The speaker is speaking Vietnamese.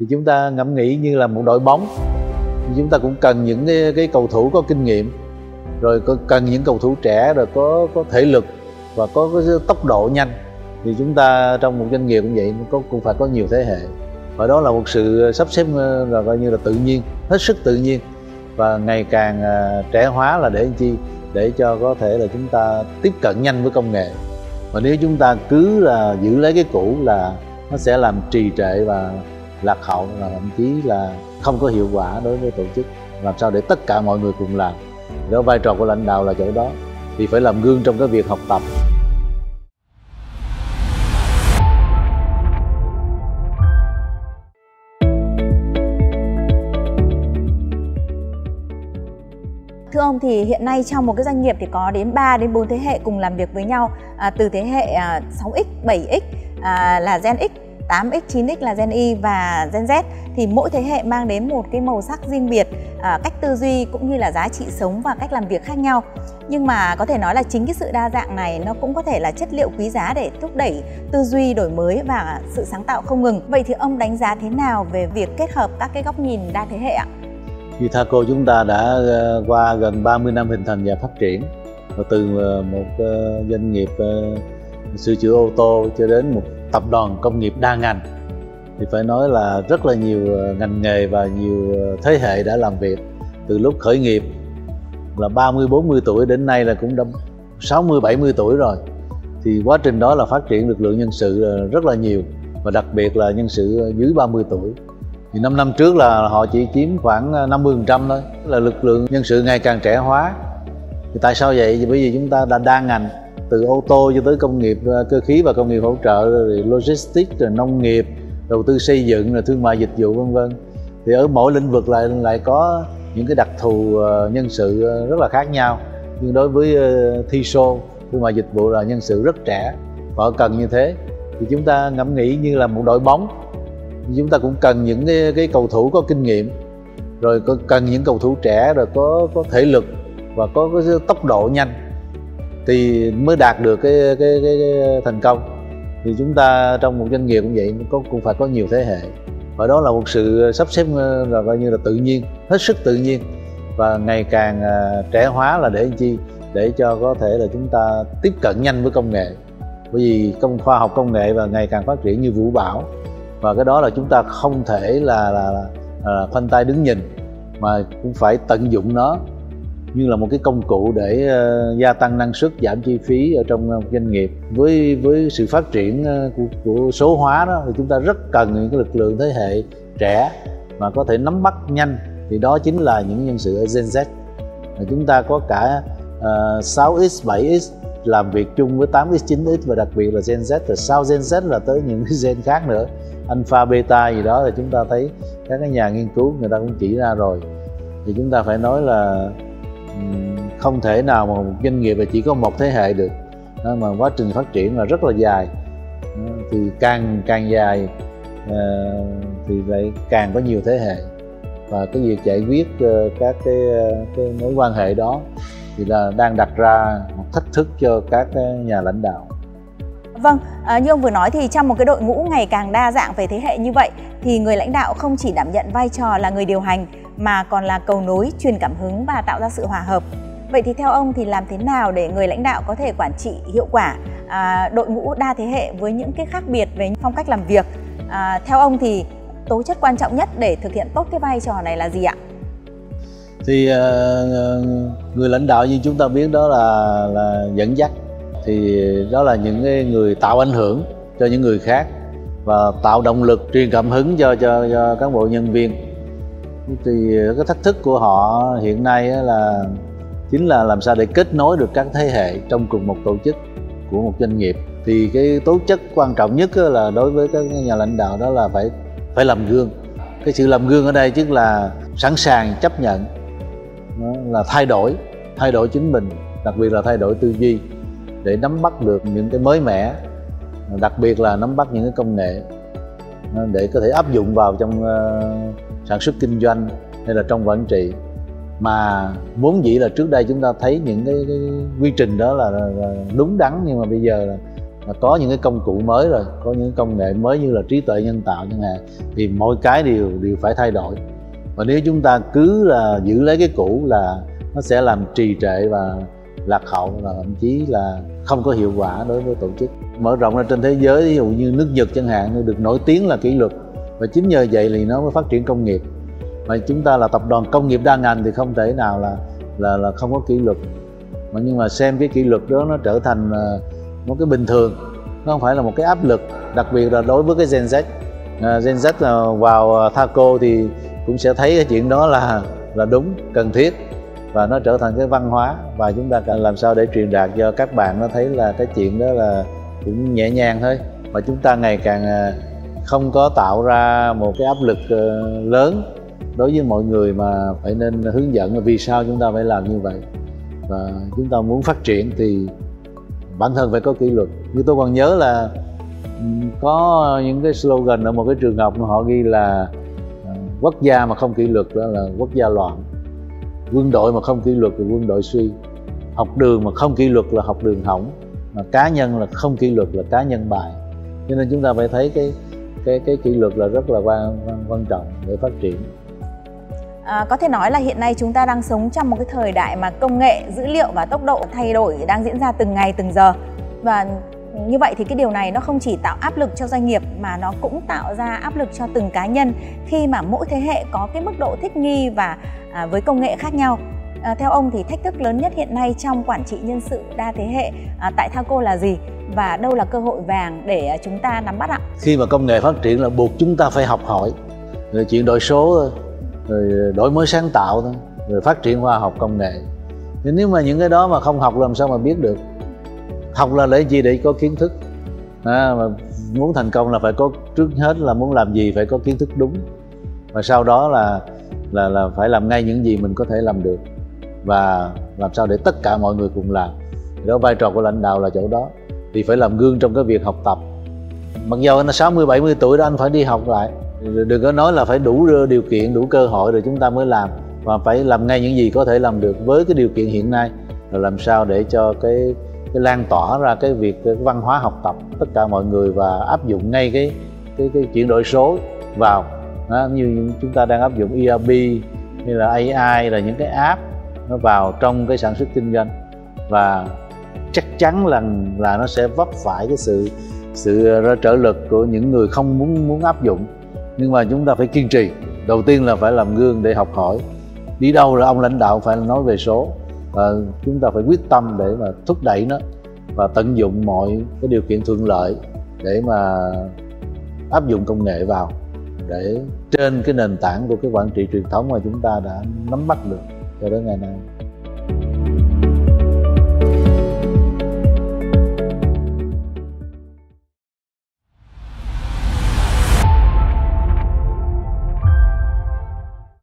thì chúng ta ngẫm nghĩ như là một đội bóng, chúng ta cũng cần những cái cầu thủ có kinh nghiệm, rồi cần những cầu thủ trẻ, rồi có thể lực và có cái tốc độ nhanh. Thì chúng ta trong một doanh nghiệp cũng vậy, cũng phải có nhiều thế hệ, và đó là một sự sắp xếp là coi như là tự nhiên, hết sức tự nhiên và ngày càng trẻ hóa, là để làm chi? Để cho có thể là chúng ta tiếp cận nhanh với công nghệ. Và nếu chúng ta cứ là giữ lấy cái cũ là nó sẽ làm trì trệ và lạc hậu, và thậm chí là không có hiệu quả đối với tổ chức. Làm sao để tất cả mọi người cùng làm? Đó, vai trò của lãnh đạo là chỗ đó, thì phải làm gương trong cái việc học tập. Thưa ông, thì hiện nay trong một cái doanh nghiệp thì có đến 3 đến 4 thế hệ cùng làm việc với nhau, từ thế hệ 6X, 7X là Gen X, 8X, 9X là Gen Y và Gen Z. Thì mỗi thế hệ mang đến một cái màu sắc riêng biệt, cách tư duy cũng như là giá trị sống và cách làm việc khác nhau. Nhưng mà có thể nói là chính cái sự đa dạng này nó cũng có thể là chất liệu quý giá để thúc đẩy tư duy đổi mới và sự sáng tạo không ngừng. Vậy thì ông đánh giá thế nào về việc kết hợp các cái góc nhìn đa thế hệ ạ? Vitaco chúng ta đã qua gần 30 năm hình thành và phát triển, và từ một doanh nghiệp sửa chữa ô tô cho đến một tập đoàn công nghiệp đa ngành, thì phải nói là rất là nhiều ngành nghề và nhiều thế hệ đã làm việc. Từ lúc khởi nghiệp là 30-40 tuổi đến nay là cũng đã 60-70 tuổi rồi, thì quá trình đó là phát triển lực lượng nhân sự rất là nhiều, và đặc biệt là nhân sự dưới 30 tuổi. Thì 5 năm trước là họ chỉ chiếm khoảng 50% thôi, là lực lượng nhân sự ngày càng trẻ hóa. Thì tại sao vậy? Bởi vì chúng ta đã đa ngành, từ ô tô cho tới công nghiệp cơ khí và công nghiệp hỗ trợ, rồi logistics, rồi nông nghiệp, đầu tư xây dựng, rồi thương mại dịch vụ vân vân. Thì ở mỗi lĩnh vực lại có những cái đặc thù nhân sự rất là khác nhau. Nhưng đối với Thisho, thương mại dịch vụ là nhân sự rất trẻ và cần như thế. Thì chúng ta ngẫm nghĩ như là một đội bóng, chúng ta cũng cần những cái cầu thủ có kinh nghiệm, rồi cần những cầu thủ trẻ, rồi có thể lực và có cái tốc độ nhanh, thì mới đạt được cái thành công. Thì chúng ta trong một doanh nghiệp cũng vậy, cũng phải có nhiều thế hệ, và đó là một sự sắp xếp là coi như là tự nhiên, hết sức tự nhiên và ngày càng trẻ hóa, là để làm chi? Để cho có thể là chúng ta tiếp cận nhanh với công nghệ. Bởi vì khoa học công nghệ và ngày càng phát triển như vũ bão, và cái đó là chúng ta không thể là khoanh tay đứng nhìn, mà cũng phải tận dụng nó như là một cái công cụ để gia tăng năng suất, giảm chi phí ở trong doanh nghiệp. Với sự phát triển của số hóa đó, thì chúng ta rất cần những cái lực lượng thế hệ trẻ mà có thể nắm bắt nhanh, thì đó chính là những nhân sự ở Gen Z. Chúng ta có cả 6X, 7X làm việc chung với 8X, 9X và đặc biệt là Gen Z, rồi sau Gen Z là tới những cái gen khác nữa, Alpha, Beta gì đó, thì chúng ta thấy các cái nhà nghiên cứu người ta cũng chỉ ra rồi. Thì chúng ta phải nói là không thể nào mà một doanh nghiệp là chỉ có một thế hệ được, mà quá trình phát triển là rất là dài. Thì càng dài thì lại càng có nhiều thế hệ, và cái việc giải quyết các cái mối quan hệ đó thì là đang đặt ra một thách thức cho các nhà lãnh đạo. Vâng, như ông vừa nói thì trong một cái đội ngũ ngày càng đa dạng về thế hệ như vậy, thì người lãnh đạo không chỉ đảm nhận vai trò là người điều hành mà còn là cầu nối, truyền cảm hứng và tạo ra sự hòa hợp. Vậy thì theo ông thì làm thế nào để người lãnh đạo có thể quản trị hiệu quả đội ngũ đa thế hệ với những cái khác biệt về phong cách làm việc? Theo ông thì tố chất quan trọng nhất để thực hiện tốt cái vai trò này là gì ạ? Thì người lãnh đạo như chúng ta biết đó là dẫn dắt, thì đó là những người tạo ảnh hưởng cho những người khác và tạo động lực, truyền cảm hứng cho cán bộ nhân viên. Thì cái thách thức của họ hiện nay chính là làm sao để kết nối được các thế hệ trong cùng một tổ chức của một doanh nghiệp. Thì cái tố chất quan trọng nhất là đối với các nhà lãnh đạo đó là phải làm gương. Cái sự làm gương ở đây tức là sẵn sàng chấp nhận, là thay đổi chính mình, đặc biệt là thay đổi tư duy để nắm bắt được những cái mới mẻ, đặc biệt là nắm bắt những cái công nghệ để có thể áp dụng vào trong sản xuất kinh doanh hay là trong quản trị. Mà vốn dĩ là trước đây chúng ta thấy những cái quy trình đó là đúng đắn, nhưng mà bây giờ là có những cái công cụ mới rồi, có những công nghệ mới như là trí tuệ nhân tạo chẳng hạn, thì mỗi cái đều phải thay đổi. Và nếu chúng ta cứ là giữ lấy cái cũ là nó sẽ làm trì trệ và lạc hậu, và thậm chí là không có hiệu quả đối với tổ chức. Mở rộng ra trên thế giới, ví dụ như nước Nhật chẳng hạn, được nổi tiếng là kỷ luật, và chính nhờ vậy thì nó mới phát triển công nghiệp. Mà chúng ta là tập đoàn công nghiệp đa ngành thì không thể nào là không có kỷ luật. Nhưng mà xem cái kỷ luật đó nó trở thành một cái bình thường, nó không phải là một cái áp lực, đặc biệt là đối với cái Gen Z. Gen Z vào Thaco thì cũng sẽ thấy cái chuyện đó là đúng, cần thiết, và nó trở thành cái văn hóa. Và chúng ta cần làm sao để truyền đạt cho các bạn nó thấy là cái chuyện đó là cũng nhẹ nhàng thôi, và chúng ta ngày càng không có tạo ra một cái áp lực lớn đối với mọi người, mà phải nên hướng dẫn là vì sao chúng ta phải làm như vậy. Và chúng ta muốn phát triển thì bản thân phải có kỷ luật. Như tôi còn nhớ là có những cái slogan ở một cái trường học mà họ ghi là quốc gia mà không kỷ luật đó là quốc gia loạn, quân đội mà không kỷ luật là quân đội suy, học đường mà không kỷ luật là học đường hỏng, mà cá nhân là không kỷ luật là cá nhân bại. Cho nên chúng ta phải thấy cái kỷ luật là rất là quan trọng để phát triển. Có thể nói là hiện nay chúng ta đang sống trong một cái thời đại mà công nghệ, dữ liệu và tốc độ thay đổi đang diễn ra từng ngày từng giờ. Và như vậy thì cái điều này nó không chỉ tạo áp lực cho doanh nghiệp mà nó cũng tạo ra áp lực cho từng cá nhân, khi mà mỗi thế hệ có cái mức độ thích nghi và với công nghệ khác nhau. Theo ông thì thách thức lớn nhất hiện nay trong quản trị nhân sự đa thế hệ tại Thaco là gì, và đâu là cơ hội vàng để chúng ta nắm bắt ạ? Khi mà công nghệ phát triển là buộc chúng ta phải học hỏi, rồi chuyển đổi số, rồi đổi mới sáng tạo thôi, rồi phát triển khoa học công nghệ. Nhưng nếu mà những cái đó mà không học làm sao mà biết được. Học là để gì? Để có kiến thức. Mà muốn thành công là phải có, trước hết là muốn làm gì phải có kiến thức đúng, và sau đó là phải làm ngay những gì mình có thể làm được, và làm sao để tất cả mọi người cùng làm. Thì đó, vai trò của lãnh đạo là chỗ đó, thì phải làm gương trong cái việc học tập. Mặc dù anh 60-70 tuổi đó, anh phải đi học lại. Đừng có nói là phải đủ điều kiện, đủ cơ hội rồi chúng ta mới làm, mà phải làm ngay những gì có thể làm được với cái điều kiện hiện nay, rồi làm sao để cho cái lan tỏa ra cái văn hóa học tập tất cả mọi người, và áp dụng ngay cái chuyển đổi số vào. Như chúng ta đang áp dụng ERP như là AI, là những cái app nó vào trong cái sản xuất kinh doanh, và chắc chắn là nó sẽ vấp phải cái sự trở lực của những người không muốn áp dụng. Nhưng mà chúng ta phải kiên trì. Đầu tiên là phải làm gương để học hỏi. Đi đâu là ông lãnh đạo phải nói về số, và chúng ta phải quyết tâm để mà thúc đẩy nó, và tận dụng mọi cái điều kiện thuận lợi để mà áp dụng công nghệ vào, để trên cái nền tảng của cái quản trị truyền thống mà chúng ta đã nắm bắt được cho đến ngày nay.